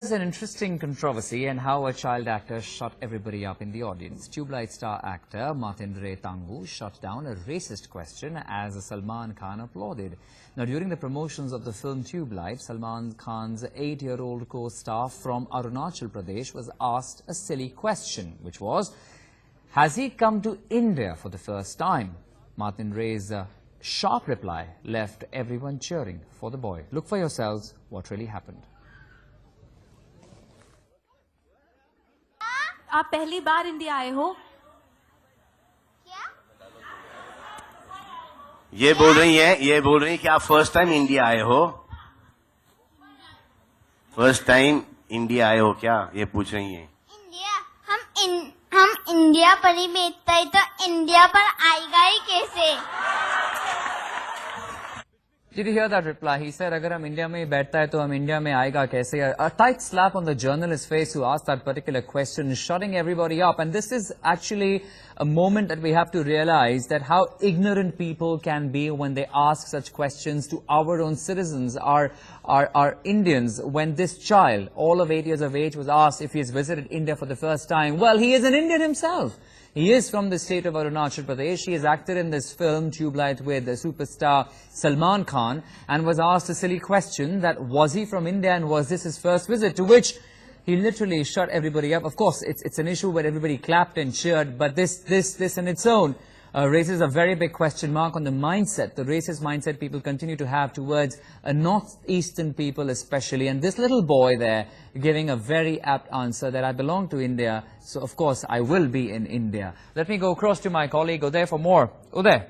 There's an interesting controversy in how a child actor shut everybody up in the audience. Tubelight star actor Matin Rey Tangu shut down a racist question as Salman Khan applauded. Now, during the promotions of the film Tubelight, Salman Khan's 8-year-old co-star from Arunachal Pradesh was asked a silly question, which was, has he come to India for the first time? Matin Rey's sharp reply left everyone cheering for the boy. Look for yourselves what really happened. आप पहली बार India आए हो? क्या? ये बोल रही हैं कि आप फर्स्ट टाइम इंडिया आए हो? फर्स्ट टाइम इंडिया आए हो क्या? ये पूछ रही हैं। इंडिया हम इंडिया पर ही बेचता है तो इंडिया पर आएगा ही कैसे? Did you hear that reply? He said, अगर हम इंडिया में बैठता है तो हम इंडिया में आएगा कैसे? A tight slap on the journalist's face who asked that particular question, shutting everybody up. And this is actually a moment that we have to realize that how ignorant people can be when they ask such questions to our own citizens, our Indians. When this child, all of 8 years of age, was asked if he has visited India for the first time, well, he is an Indian himself. He is from the state of Arunachal Pradesh. He has acted in this film, Tubelight, with the superstar Salman Khan, and was asked a silly question that was he from India and was this his first visit, to which he literally shut everybody up. Of course, it's an issue where everybody clapped and cheered, but this in its own raises a very big question mark on the mindset, the racist mindset people continue to have towards northeastern people especially. And this little boy there giving a very apt answer that I belong to India, so of course I will be in India. Let me go across to my colleague Uday for more. Uday.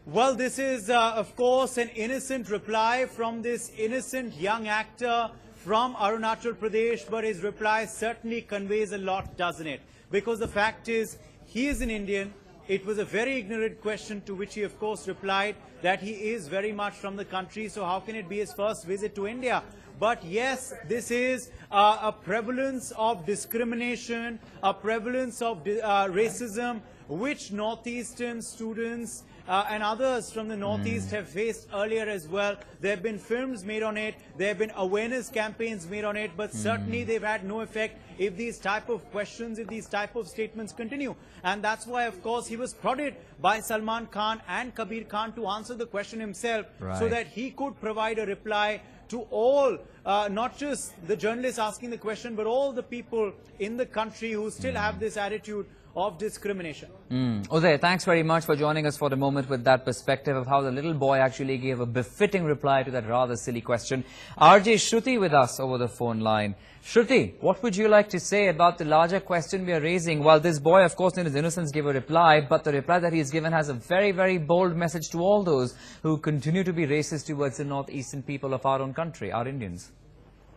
Well, this is, of course, an innocent reply from this innocent young actor from Arunachal Pradesh, but his reply certainly conveys a lot, doesn't it? Because the fact is, he is an Indian. It was a very ignorant question to which he, of course, replied that he is very much from the country, so how can it be his first visit to India? But yes, this is a prevalence of discrimination, a prevalence of racism, which Northeastern students and others from the Northeast have faced earlier as well. There have been films made on it, there have been awareness campaigns made on it, but certainly they've had no effect if these type of questions, if these type of statements continue. And that's why, of course, he was prodded by Salman Khan and Kabir Khan to answer the question himself, so that he could provide a reply to all, not just the journalists asking the question, but all the people in the country who still have this attitude of discrimination. Uday, thanks very much for joining us for the moment with that perspective of how the little boy actually gave a befitting reply to that rather silly question. RJ Shruti with us over the phone line. Shruti, what would you like to say about the larger question we are raising? Well, this boy, of course, in his innocence gave a reply, but the reply that he has given has a very, very bold message to all those who continue to be racist towards the northeastern people of our own country, our Indians.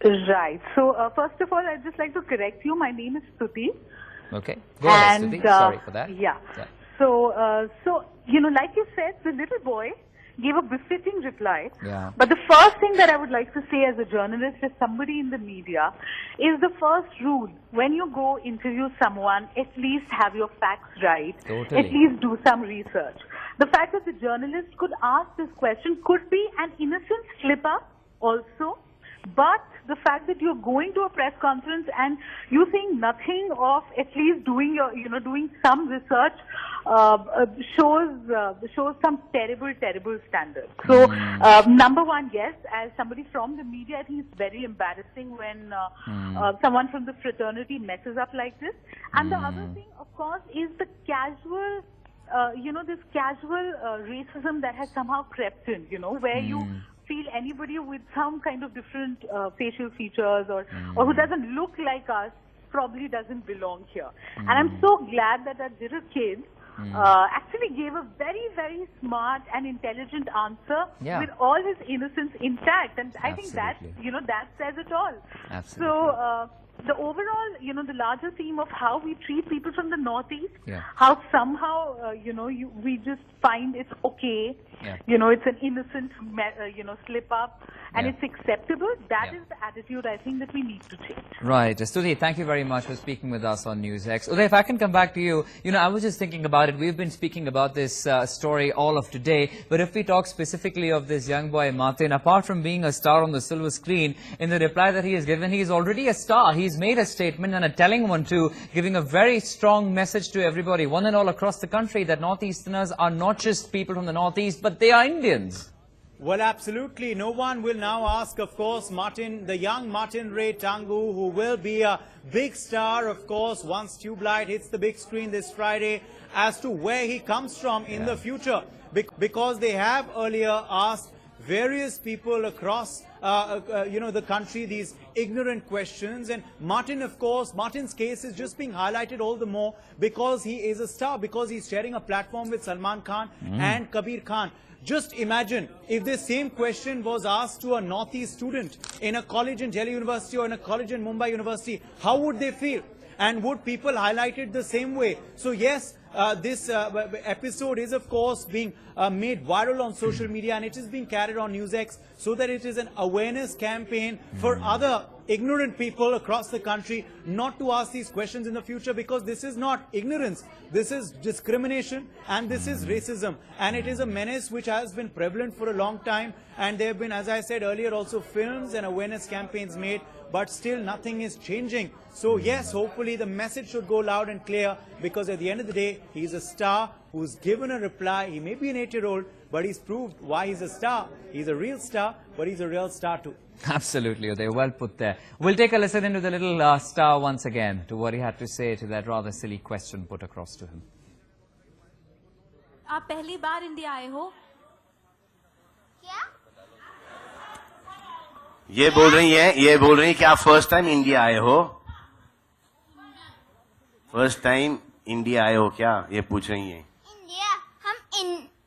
Right. So, first of all, I'd just like to correct you. My name is Stuti. Okay. Go ahead, Stuti. Sorry for that. Yeah. So, you know, like you said, the little boy gave a befitting reply. Yeah. But the first thing that I would like to say as a journalist, as somebody in the media, is the first rule. When you go interview someone, at least have your facts right. Totally. At least do some research. The fact that the journalist could ask this question could be an innocent slip-up also. But the fact that you're going to a press conference and you think nothing of at least doing your, doing some research shows some terrible standards. So, number one, yes, as somebody from the media, I think it's very embarrassing when someone from the fraternity messes up like this. And the other thing, of course, is the casual, this casual racism that has somehow crept in, where you feel anybody with some kind of different facial features or who doesn't look like us probably doesn't belong here. And I'm so glad that that little kid actually gave a very, very smart and intelligent answer with all his innocence intact. And I think that, that says it all. Absolutely. So, the overall, the larger theme of how we treat people from the Northeast, how somehow, we just find it's okay It's an innocent, slip up, and Yeah. it's acceptable. That Yeah. is the attitude I think that we need to change. Right. Stuti, thank you very much for speaking with us on NewsX. Uday, if I can come back to you, I was just thinking about it. We've been speaking about this story all of today, but if we talk specifically of this young boy, Matin, apart from being a star on the silver screen, in the reply that he has given, he is already a star. He's made a statement, and a telling one too, giving a very strong message to everybody, one and all across the country, that Northeasterners are not just people from the Northeast, but they are Indians. Well, absolutely. No one will now ask, of course, the young Matin Rey Tangu, who will be a big star, of course, once Tubelight hits the big screen this Friday, as to where he comes from in the future. Because they have earlier asked various people across, the country these ignorant questions. And Matin, of course, Matin's case is just being highlighted all the more because he is a star, because he's sharing a platform with Salman Khan and Kabir Khan. Just imagine if the same question was asked to a Northeast student in a college in Delhi University or in a college in Mumbai University, how would they feel? And would people highlight it the same way? So yes, this episode is of course being made viral on social media, and it is being carried on NewsX so that it is an awareness campaign for other ignorant people across the country not to ask these questions in the future, because this is not ignorance, this is discrimination and this is racism, and it is a menace which has been prevalent for a long time. And there have been, as I said earlier, also films and awareness campaigns made, but still nothing is changing. So yes, hopefully the message should go loud and clear, because at the end of the day, he's a star who's given a reply. He may be an 8-year-old, but he's proved why he's a star. He's a real star, but he's a real star too. Absolutely, Uday. Well put there. We'll take a listen into the little star once again, to what he had to say to that rather silly question put across to him. आप पहली बार India आए हो? क्या? ये बोल रही हैं कि आप फर्स्ट टाइम इंडिया आए हो? फर्स्ट टाइम इंडिया आए हो क्या? ये पूछ रही हैं.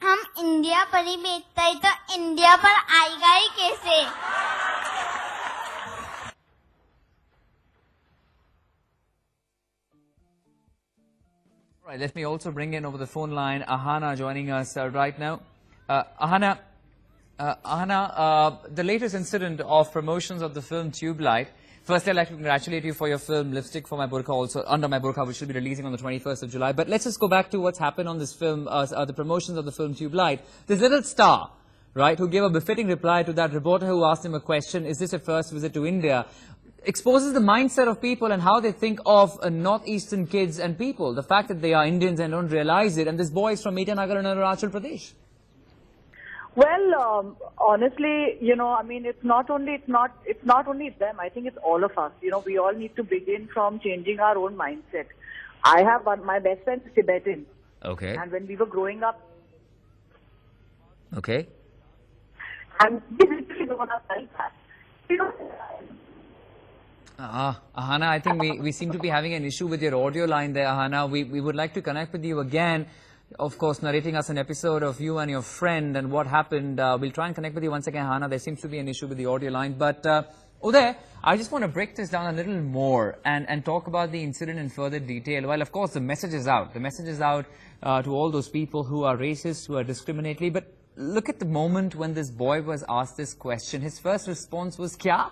हम इंडिया पर ही बेचता है, तो इंडिया पर आएगा ही कैसे? Right, let me also bring in over the phone line Ahana joining us right now. Ahana, the latest incident of promotions of the film Tubelight. Firstly, I'd like to congratulate you for your film Lipstick for My Burqa, also Under My Burqa, which will be releasing on the 21st of July. But let's just go back to what's happened on this film, the promotions of the film Tubelight. This little star, right, who gave a befitting reply to that reporter who asked him a question, is this a first visit to India, exposes the mindset of people and how they think of northeastern kids and people. The fact that they are Indians and don't realize it. And this boy is from Itanagar in Arunachal Pradesh. Well, honestly, it's not only them. I think it's all of us. We all need to begin from changing our own mindset. I have my best friend is Tibetan. Okay. And when we were growing up, Okay. and we literally don't have that. Ahana, I think we seem to be having an issue with your audio line there, Ahana. We would like to connect with you again, of course, narrating us an episode of you and your friend and what happened. We'll try and connect with you once again, Ahana. There seems to be an issue with the audio line. But, Uday, I just want to break this down a little more and talk about the incident in further detail. Well, of course, the message is out. The message is out to all those people who are racist, who are discriminatory. But look at the moment when this boy was asked this question. His first response was, Kya?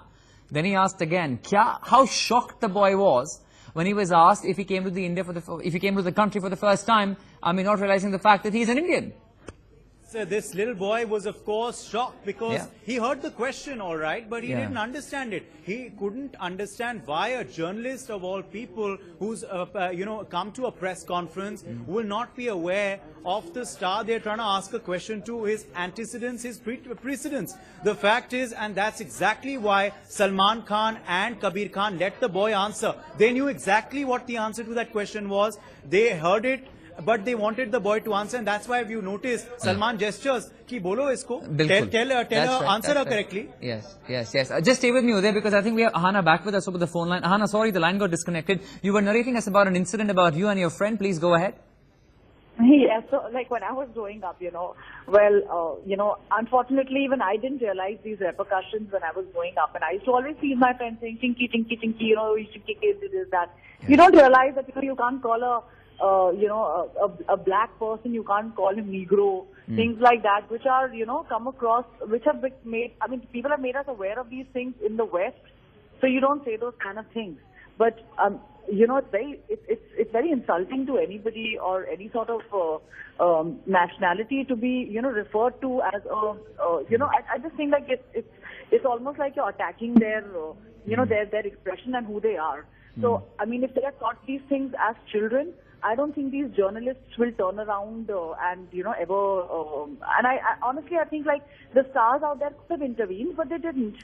Then he asked again, Kya? How shocked the boy was when he was asked if he came to the country for the first time, not realizing the fact that he's an Indian. So this little boy was, of course, shocked because he heard the question, all right, but he didn't understand it. He couldn't understand why a journalist of all people who's, come to a press conference will not be aware of the star they're trying to ask a question to, his antecedents, his precedents. The fact is, and that's exactly why Salman Khan and Kabir Khan let the boy answer. They knew exactly what the answer to that question was. They heard it, but they wanted the boy to answer, and that's why if you notice, Salman gestures, ki bolo isko, tell her, answer her correctly. Yes. Just stay with me there, because I think we have Ahana back with us over the phone line. Ahana, sorry, the line got disconnected. You were narrating us about an incident about you and your friend. Please go ahead. Yeah, so like when I was growing up, unfortunately even I didn't realize these repercussions when I was growing up, and I used to always see my friends saying, chinky, chinky, chinky, you should kick it, this, that. You don't realize that, you can't call a a black person, you can't call him Negro, things like that, which are, come across, which have been made, I mean, people have made us aware of these things in the West, so you don't say those kind of things. But, it's very insulting to anybody or any sort of nationality to be, referred to as I just think like it's almost like you're attacking their, their expression and who they are. So, I mean, if they are taught these things as children, I don't think these journalists will turn around and, ever... and I honestly, I think, like, the stars out there could have intervened, but they didn't.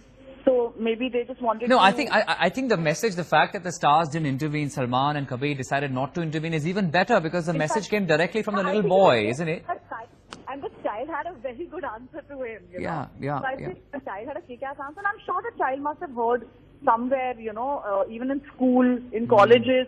So maybe they just wanted to... No, I think the message, the fact that the stars didn't intervene, Salman and Kabir decided not to intervene is even better because the message came directly from the little boy, isn't it? And the child had a very good answer to him, Yeah. So I think the child had a kick-ass answer, and I'm sure the child must have heard somewhere, even in school, in colleges.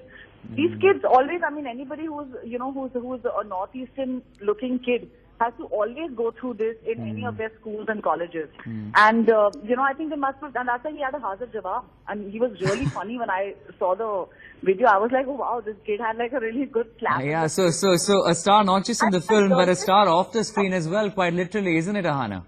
These kids always, I mean, anybody who's a northeastern-looking kid has to always go through this in any of their schools and colleges. And, I think they must have, and that's why he had a hazard jawab. And he was really funny when I saw the video. I was like, oh wow, this kid had like a really good slap. Yeah, so a star not just in the film, but a star off the screen as well, quite literally, isn't it, Ahana?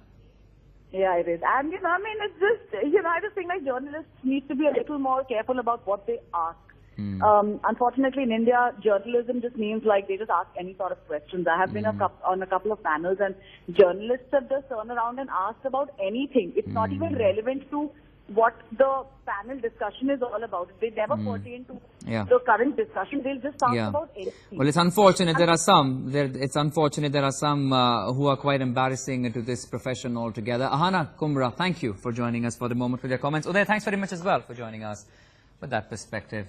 Yeah, it is. And, I mean, it's just, I just think like journalists need to be a little more careful about what they ask. Unfortunately, in India, journalism just means like they just ask any sort of questions. I have been on a couple of panels, and journalists have just turned around and asked about anything. It's not even relevant to what the panel discussion is all about. They never pertain to the current discussion. They'll just talk about anything. Well, it's unfortunate there are some. It's unfortunate there are some who are quite embarrassing to this profession altogether. Ahana Kumra, thank you for joining us for the moment with your comments. Uday, thanks very much as well for joining us with that perspective.